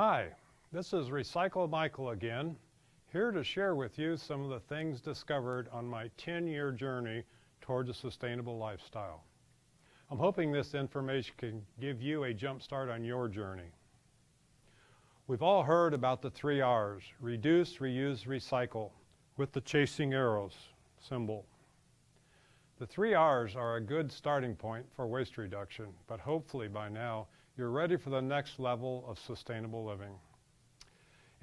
Hi, this is Recycle Michael again, here to share with you some of the things discovered on my 10-year journey towards a sustainable lifestyle. I'm hoping this information can give you a jump start on your journey. We've all heard about the 3 R's, reduce, reuse, recycle, with the chasing arrows symbol. The 3 R's are a good starting point for waste reduction, but hopefully by now you're ready for the next level of sustainable living.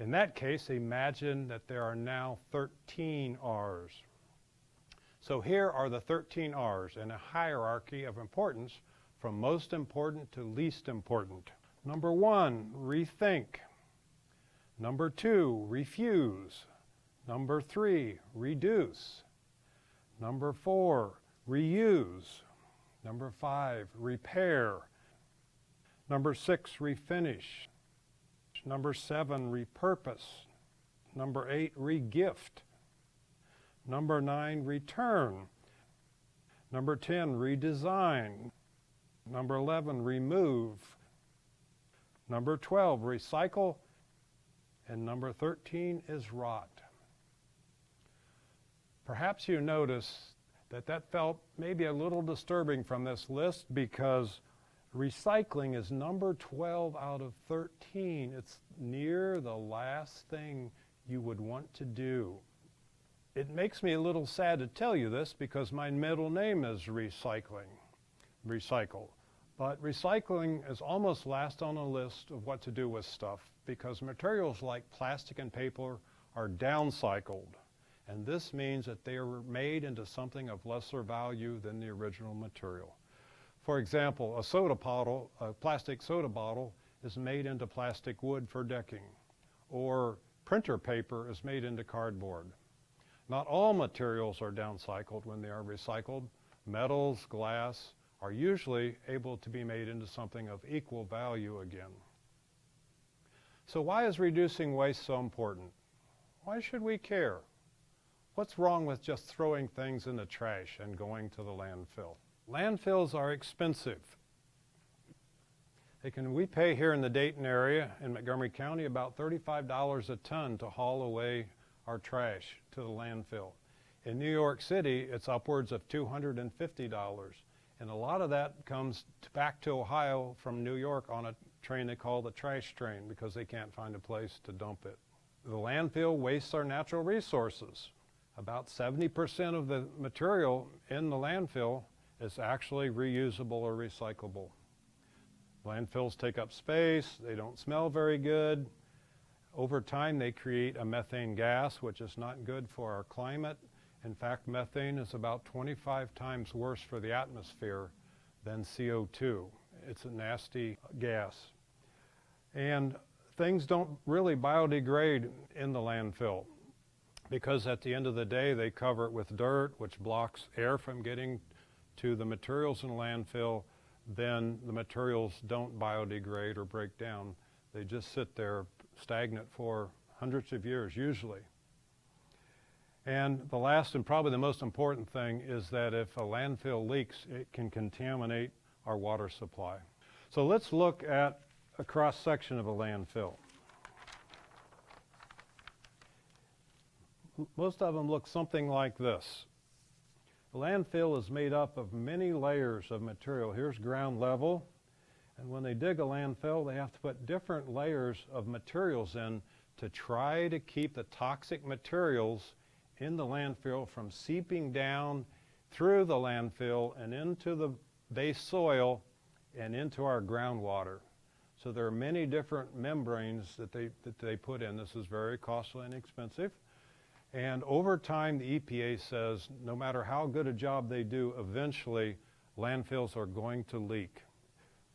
In that case, imagine that there are now 13 R's. So here are the 13 R's in a hierarchy of importance from most important to least important. Number 1, rethink. Number 2, refuse. Number 3, reduce. Number 4, reuse. Number 5, repair. Number 6, refinish. Number 7, repurpose. Number 8, regift. Number 9, return. Number 10, redesign. Number 11, remove. Number 12, recycle. And number 13 is rot. Perhaps you notice that felt maybe a little disturbing from this list because recycling is number 12 out of 13. It's near the last thing you would want to do. It makes me a little sad to tell you this because my middle name is Recycle. But recycling is almost last on the list of what to do with stuff because materials like plastic and paper are downcycled. And this means that they are made into something of lesser value than the original material. For example, a plastic soda bottle is made into plastic wood for decking, or printer paper is made into cardboard. Not all materials are downcycled when they are recycled. Metals, glass are usually able to be made into something of equal value again. So why is reducing waste so important? Why should we care? What's wrong with just throwing things in the trash and going to the landfill? Landfills are expensive. We pay here in the Dayton area in Montgomery County about $35 a ton to haul away our trash to the landfill. In New York City, it's upwards of $250. And a lot of that comes back to Ohio from New York on a train they call the trash train because they can't find a place to dump it. The landfill wastes our natural resources. About 70% of the material in the landfill is actually reusable or recyclable. Landfills take up space, they don't smell very good. Over time they create a methane gas, which is not good for our climate. In fact, methane is about 25 times worse for the atmosphere than CO2. It's a nasty gas. And things don't really biodegrade in the landfill because at the end of the day they cover it with dirt, which blocks air from getting to the materials in the landfill. Then the materials don't biodegrade or break down. They just sit there stagnant for hundreds of years usually. And the last and probably the most important thing is that if a landfill leaks, it can contaminate our water supply. So let's look at a cross-section of a landfill. Most of them look something like this. A landfill is made up of many layers of material. Here's ground level. And when they dig a landfill, they have to put different layers of materials in to try to keep the toxic materials in the landfill from seeping down through the landfill and into the base soil and into our groundwater. So there are many different membranes that they put in. This is very costly and expensive. And over time, the EPA says no matter how good a job they do, eventually landfills are going to leak.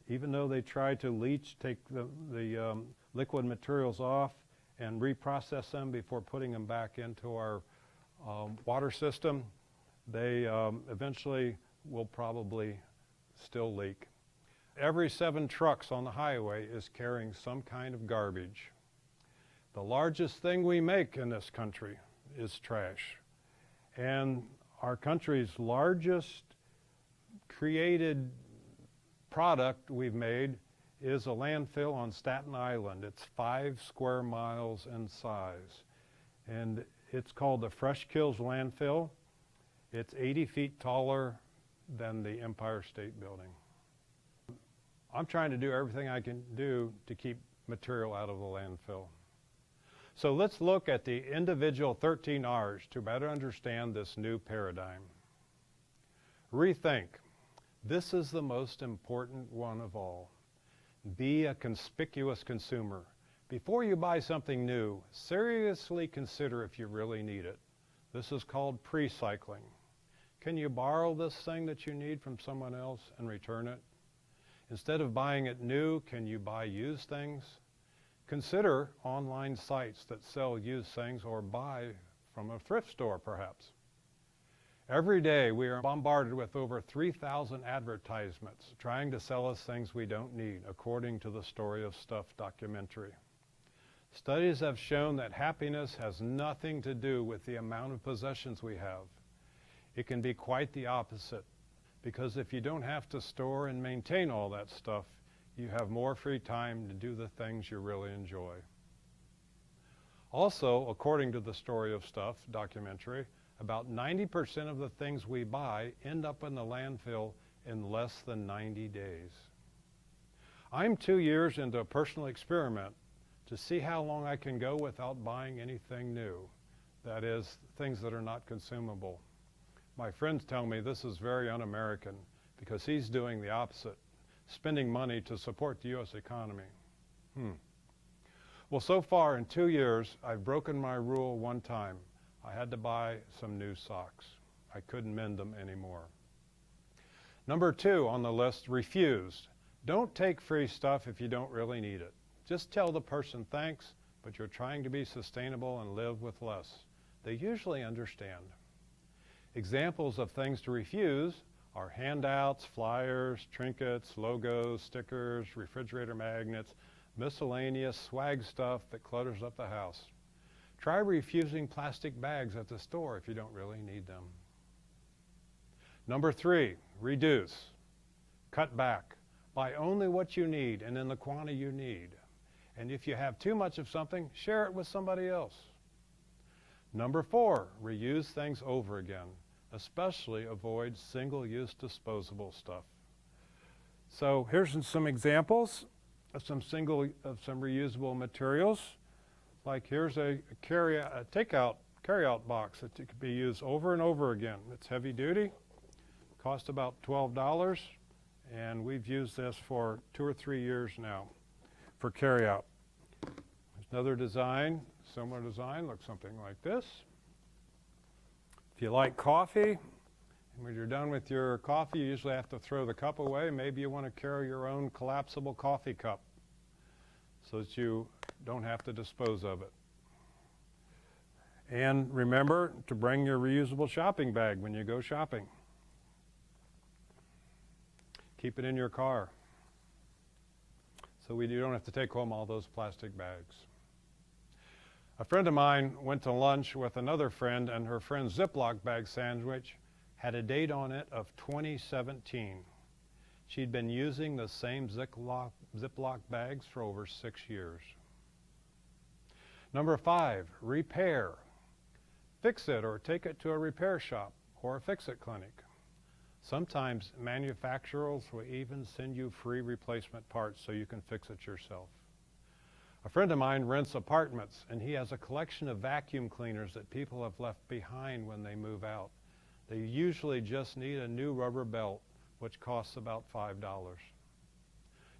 Even though they try to leach, take the liquid materials off and reprocess them before putting them back into our water system, they eventually will probably still leak. Every 7 trucks on the highway is carrying some kind of garbage. The largest thing we make in this country is trash. And our country's largest created product we've made is a landfill on Staten Island. It's 5 square miles in size. And it's called the Fresh Kills Landfill. It's 80 feet taller than the Empire State Building. I'm trying to do everything I can do to keep material out of the landfill. So let's look at the individual 13 R's to better understand this new paradigm. Rethink. This is the most important one of all. Be a conspicuous consumer. Before you buy something new, seriously consider if you really need it. This is called pre-cycling. Can you borrow this thing that you need from someone else and return it? Instead of buying it new, can you buy used things? Consider online sites that sell used things, or buy from a thrift store perhaps. Every day we are bombarded with over 3,000 advertisements trying to sell us things we don't need, according to the Story of Stuff documentary. Studies have shown that happiness has nothing to do with the amount of possessions we have. It can be quite the opposite, because if you don't have to store and maintain all that stuff, you have more free time to do the things you really enjoy. Also, according to the Story of Stuff documentary, about 90% of the things we buy end up in the landfill in less than 90 days. I'm 2 years into a personal experiment to see how long I can go without buying anything new. That is, things that are not consumable. My friends tell me this is very un-American because he's doing the opposite, spending money to support the U.S. economy. Well, so far in 2 years, I've broken my rule one time. I had to buy some new socks. I couldn't mend them anymore. Number 2 on the list, refuse. Don't take free stuff if you don't really need it. Just tell the person thanks, but you're trying to be sustainable and live with less. They usually understand. Examples of things to refuse are handouts, flyers, trinkets, logos, stickers, refrigerator magnets, miscellaneous swag stuff that clutters up the house. Try refusing plastic bags at the store if you don't really need them. Number 3, reduce. Cut back. Buy only what you need and in the quantity you need. And if you have too much of something, share it with somebody else. Number 4, reuse things over again. Especially avoid single-use disposable stuff. So here's some examples of some reusable materials. Like here's a carry-out box that could be used over and over again. It's heavy duty, cost about $12, and we've used this for 2 or 3 years now for carry-out. There's another design, similar design, looks something like this. If you like coffee, and when you're done with your coffee, you usually have to throw the cup away. Maybe you want to carry your own collapsible coffee cup so that you don't have to dispose of it. And remember to bring your reusable shopping bag when you go shopping. Keep it in your car so you don't have to take home all those plastic bags. A friend of mine went to lunch with another friend, and her friend's Ziploc bag sandwich had a date on it of 2017. She'd been using the same Ziploc bags for over 6 years. Number 5, repair. Fix it or take it to a repair shop or a fix-it clinic. Sometimes manufacturers will even send you free replacement parts so you can fix it yourself. A friend of mine rents apartments, and he has a collection of vacuum cleaners that people have left behind when they move out. They usually just need a new rubber belt, which costs about $5.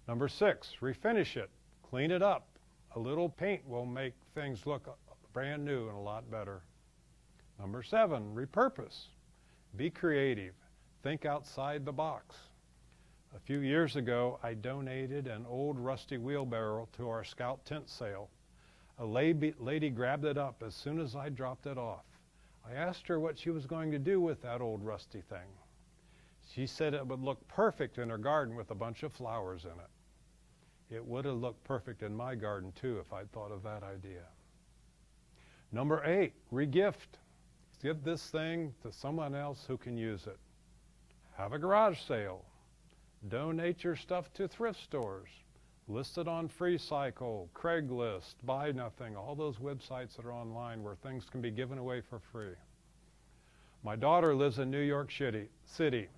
Number 6, refinish it. Clean it up. A little paint will make things look brand new and a lot better. Number 7, repurpose. Be creative. Think outside the box. A few years ago, I donated an old rusty wheelbarrow to our Scout tent sale. A lady grabbed it up as soon as I dropped it off. I asked her what she was going to do with that old rusty thing. She said it would look perfect in her garden with a bunch of flowers in it. It would have looked perfect in my garden too if I'd thought of that idea. Number 8, regift. Give this thing to someone else who can use it. Have a garage sale. Donate your stuff to thrift stores. listed on FreeCycle, Craigslist, Buy Nothing, all those websites that are online where things can be given away for free. My daughter lives in New York City.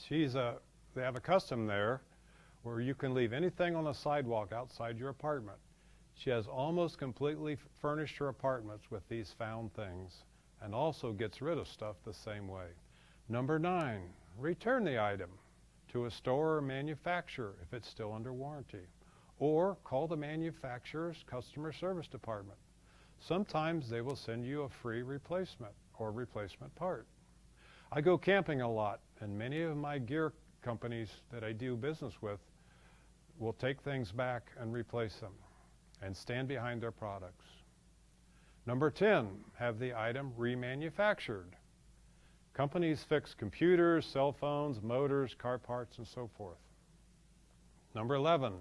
They have a custom there where you can leave anything on the sidewalk outside your apartment. She has almost completely furnished her apartments with these found things and also gets rid of stuff the same way. Number 9, return the item to a store or manufacturer if it's still under warranty, or call the manufacturer's customer service department. Sometimes they will send you a free replacement or replacement part. I go camping a lot, and many of my gear companies that I do business with will take things back and replace them and stand behind their products. Number 10, have the item remanufactured. Companies fix computers, cell phones, motors, car parts, and so forth. Number 11,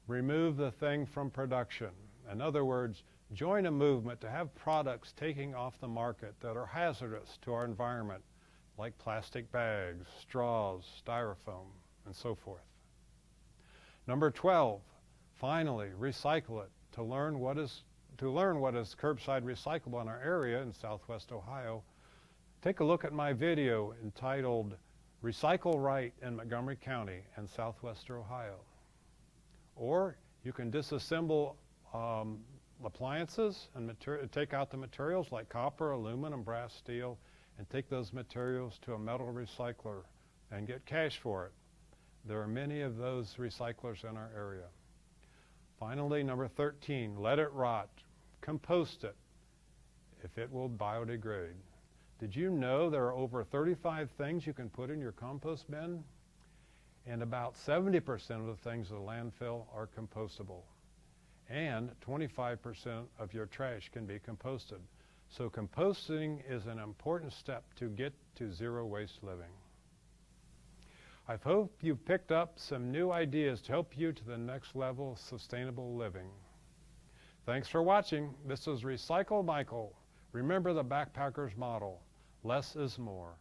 remove the thing from production. In other words, join a movement to have products taking off the market that are hazardous to our environment, like plastic bags, straws, styrofoam, and so forth. Number 12, finally, recycle it. To learn what is curbside recyclable in our area in Southwest Ohio, take a look at my video entitled Recycle Right in Montgomery County and Southwest Ohio. Or you can disassemble appliances and take out the materials like copper, aluminum, brass, steel, and take those materials to a metal recycler and get cash for it. There are many of those recyclers in our area. Finally, number 13, let it rot. Compost it if it will biodegrade. Did you know there are over 35 things you can put in your compost bin? And about 70% of the things in the landfill are compostable. And 25% of your trash can be composted. So composting is an important step to get to zero waste living. I hope you've picked up some new ideas to help you to the next level of sustainable living. Thanks for watching. This is Recycle Michael. Remember the backpacker's model, less is more.